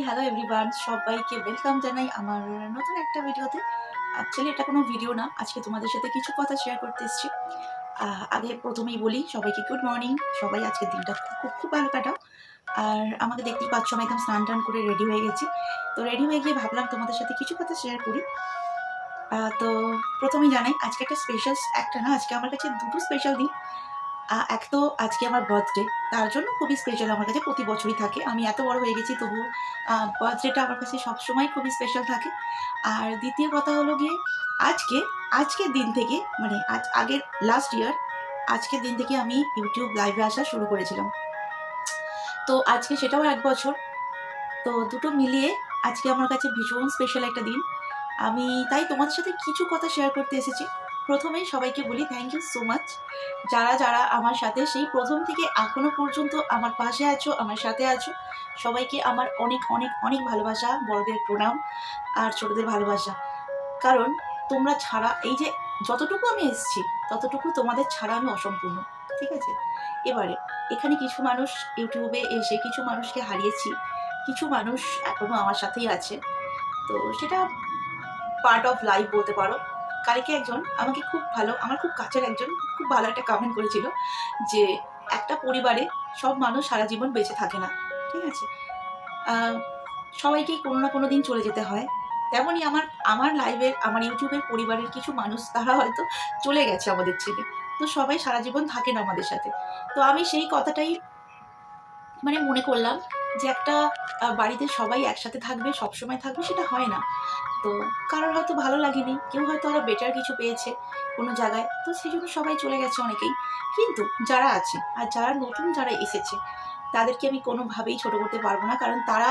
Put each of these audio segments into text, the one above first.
Hello everyone, সবাইকে welcome জানাই আমার নতুন একটা ভিডিওতে। অ্যাকচুয়ালি এটা কোনো ভিডিও না, আজকে তোমাদের সাথে কিছু কথা শেয়ার করতে এসেছি। আগে প্রথমেই বলি সবাইকে গুড মর্নিং। সবাই আজকের দিনটা খুব খুব ভালো কাটাও। আর আমাকে দেখতেই পাচ্ছ, আমি একদম স্নান টান করে রেডি হয়ে গেছি। তো রেডি হয়ে গিয়ে ভাবলাম তোমাদের সাথে কিছু কথা শেয়ার করি। তো প্রথমেই জানাই আজকে একটা স্পেশাল, একটা না, আজকে আমার কাছে দুটো স্পেশাল দিন। এক তো আজকে আমার বার্থডে, তার জন্য খুবই স্পেশাল আমার কাছে, প্রতি বছরই থাকে। আমি এত বড় হয়ে গেছি তবুও বার্থডেটা আমার কাছে সবসময় খুবই স্পেশাল থাকে। আর দ্বিতীয় কথা হলো গিয়ে আজকে, আজকের দিন থেকে মানে আগের লাস্ট ইয়ার আজকের দিন থেকে আমি ইউটিউব লাইভে আসা শুরু করেছিলাম। তো আজকে সেটাও ১ বছর। তো দুটো মিলিয়ে আজকে আমার কাছে ভীষণ স্পেশাল একটা দিন। আমি তাই তোমাদের সাথে কিছু কথা শেয়ার করতে এসেছি। প্রথমেই সবাইকে বলি থ্যাংক ইউ সো মাচ। যারা আমার সাথে সেই প্রথম থেকে এখনো পর্যন্ত আমার পাশে আছো, আমার সাথে আছো, সবাইকে আমার অনেক অনেক অনেক ভালোবাসা, বড়দের প্রণাম আর ছোটদের ভালোবাসা। কারণ তোমরা ছাড়া এই যে যতটুকু আমি এসেছি ততটুকু তোমাদের ছাড়া আমি অসম্পূর্ণ। ঠিক আছে? এবারে এখানে কিছু মানুষ ইউটিউবে এসে কিছু মানুষকে হারিয়েছি, কিছু মানুষ এখনো আমার সাথেই আছে। তো সেটা পার্ট অফ লাইফ বলতে পারো। কালকে একজন আমাকে খুব ভালো, আমার খুব কাছের একজন খুব ভালো একটা কমেন্ট করেছিল যে, "একটা পরিবারে সব মানুষ সারা জীবন বেঁচে থাকে না।" ঠিক আছে? আ সবাইকেই কোনো না কোনো দিন চলে যেতে হয়। তেমনই আমার আমার লাইভের, আমার ইউটিউবের পরিবারের কিছু মানুষ তারা হয়তো চলে গেছে আমাদের ছেড়ে। তো সবাই সারা জীবন থাকে না আমাদের সাথে। তো আমি সেই কথাটাই মানে মনে করলাম যে একটা বাড়িতে সবাই একসাথে থাকবে, সবসময় থাকবে সেটা হয় না। তো কারোর হয়তো ভালো লাগেনি, কেউ হয়তো আরো বেটার কিছু পেয়েছে কোনো জায়গায়। তো সেজন্য সবাই চলে গেছে অনেকেই। কিন্তু যারা আছে আর যারা নতুন যারা এসেছে তাদেরকে আমি কোনোভাবেই ছোট করতে পারব না। কারণ তারা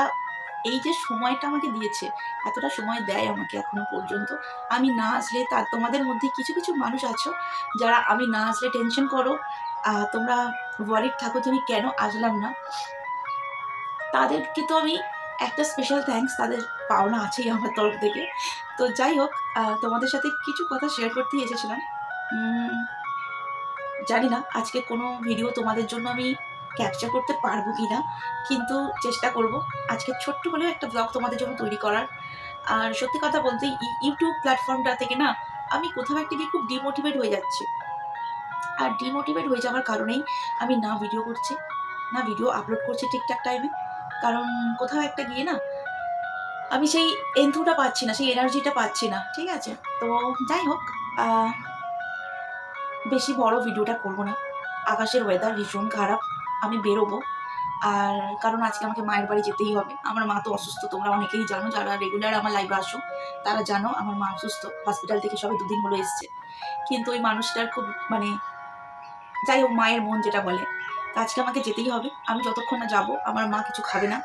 এই যে সময়টা আমাকে দিয়েছে, এতটা সময় দেয় আমাকে এখনো পর্যন্ত। আমি না আসলে তোমাদের মধ্যে কিছু, কিছু মানুষ আছো যারা আমি না আসলে টেনশন করো। তোমরা ওয়ারিড থাকো যে আমি কেন আসলাম না। তাদেরকে তো আমি একটা স্পেশাল থ্যাঙ্কস, তাদের পাওনা আছেই আমার তরফ থেকে। তো যাই হোক, তোমাদের সাথে কিছু কথা শেয়ার করতেই এসেছিলাম। উম জানি না আজকে কোনো ভিডিও তোমাদের জন্য আমি ক্যাপচার করতে পারবো কিনা, কিন্তু চেষ্টা করব আজকে ছোট্ট হলেও একটা ব্লগ তোমাদের জন্য তৈরি করার। আর সত্যি কথা বলতে ইউটিউব প্ল্যাটফর্মটা থেকে না আমি কোথাও একটা গিয়ে খুব ডিমোটিভেট হয়ে যাচ্ছি। আর ডিমোটিভেট হয়ে যাওয়ার কারণেই আমি না ভিডিও করছি, না ভিডিও আপলোড করছি ঠিকঠাক টাইমে। কারণ কোথাও একটা গিয়ে না আমি সেই এন্থুটা পাচ্ছি না, সেই এনার্জিটা পাচ্ছি না। ঠিক আছে? তো যাই হোক, আ বেশি বড় ভিডিওটা করব না। আকাশের ওয়েদার ভীষণ খারাপ। আমি বেরোবো। আর কারণ আজকে আমাকে মায়ের বাড়ি যেতেই হবে। আমার মা তো অসুস্থ, তোমরা অনেকেই জানো, যারা রেগুলার আমার লাইভে আসো তারা জানো আমার মা অসুস্থ। হসপিটাল থেকে সবে ২ দিন হলো এসছে। কিন্তু ওই মানুষটার খুব মানে যাই হোক, মায়ের মন যেটা বলে। তো আজকে আমাকে যেতেই হবে। আমি যতক্ষণ না যাবো আমার মা কিছু খাবে না।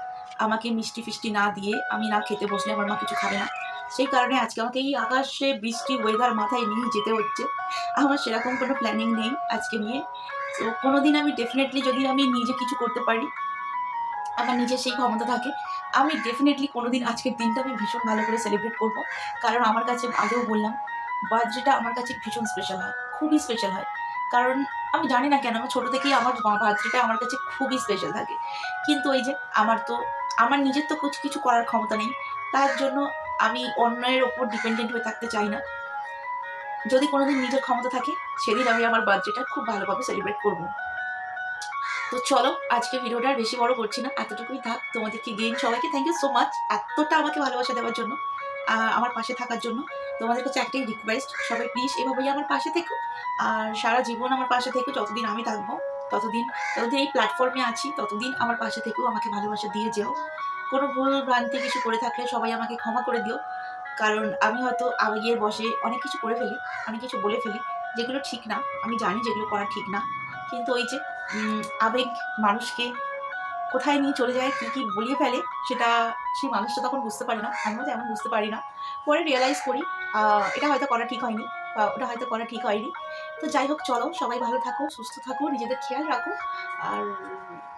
আমাকে মিষ্টি-ফিষ্টি না দিয়ে আমি না খেতে বসলে আমার মা কিছু খাবে না। সেই কারণে আজকে আমাকে এই আকাশে বৃষ্টি ওয়েদার মাথায় নিয়ে যেতে হচ্ছে। আমার সেরকম কোনো প্ল্যানিং নেই আজকে নিয়ে। তো কোনোদিন আমি ডেফিনিটলি যদি আমি নিজে কিছু করতে পারি, আমার নিজের সেই ক্ষমতা থাকে, আমি ডেফিনিটলি কোনোদিন আজকের দিনটা আমি ভীষণ ভালো করে সেলিব্রেট করব। কারণ আমার কাছে আগেও বললাম, বার্থডেটা আমার কাছে ভীষণ স্পেশাল হয়, খুবই স্পেশাল হয়। কারণ আমি জানি না কেন, আমার ছোট থেকেই আমার বার্থডেটা আমার কাছে খুবই স্পেশাল থাকে। কিন্তু ওই যে আমার নিজের তো কিছু করার ক্ষমতা নেই। তার জন্য আমি অন্যের ওপর ডিপেন্ডেন্ট হয়ে থাকতে চাই না। যদি কোনোদিন নিজের ক্ষমতা থাকে, সেদিন আমি আমার বার্থডেটা খুব ভালোভাবে সেলিব্রেট করব। তো চলো আজকে ভিডিওটা আর বেশি বড় করছি না, এতটুকুই থাক। তোমাদেরকে গেইন সবাইকে থ্যাংক ইউ সো মাচ এতটা আমাকে ভালোবাসা দেওয়ার জন্য, আমার পাশে থাকার জন্য। তোমাদের কাছে একটাই রিকোয়েস্ট, সবাই প্লিজ এভাবেই আমার পাশে থেকো। আর সারা জীবন আমার পাশে থেকো, যতদিন আমি থাকবো ততদিন, যতদিন এই প্ল্যাটফর্মে আছি ততদিন আমার পাশে থেকেও আমাকে ভালোবাসা দিয়ে যেও। কোনো ভুল ভ্রান্তি কিছু করে থাকলে সবাই আমাকে ক্ষমা করে দিও। কারণ আমি হয়তো আবেগের বশে অনেক কিছু করে ফেলি, অনেক কিছু বলে ফেলি যেগুলো ঠিক না। আমি জানি যেগুলো করা ঠিক না। কিন্তু ওই যে আবেগ মানুষকে কোথায় নিয়ে চলে যায়, কি, কি বলিয়ে ফেলে সেটা সেই মানুষটা তখন বুঝতে পারে না। আমিও তেমন বুঝতে পারি না। পরে রিয়ালাইজ করি এটা হয়তো করা ঠিক হয়নি বা ওটা হয়তো করা ঠিক হয়নি। তো যাই হোক, চলো সবাই ভালো থাকো, সুস্থ থাকো, নিজেদের খেয়াল রাখো। আর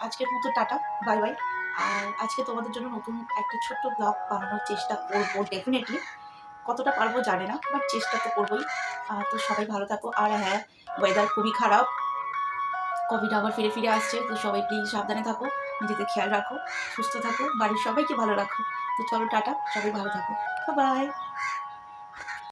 আজকের মতো টাটা, বাই, বাই। আর আজকে তোমাদের জন্য নতুন একটা ছোট্ট ব্লগ বানানোর চেষ্টা করব ডেফিনিটলি। কতটা পারবো জানি না, বাট চেষ্টা তো করবোই। তো সবাই ভালো থাকো। আর হ্যাঁ, ওয়েদার খুবই খারাপ। কোভিড আবার ফিরে আসছে। তো সবাই প্লিজ সাবধানে থাকো। নিজেদের খেয়াল রাখো, সুস্থ থাকো, বাড়ির সবাইকে ভালো রাখো। তো চলো টাটা, সবাই ভালো থাকো, বাই।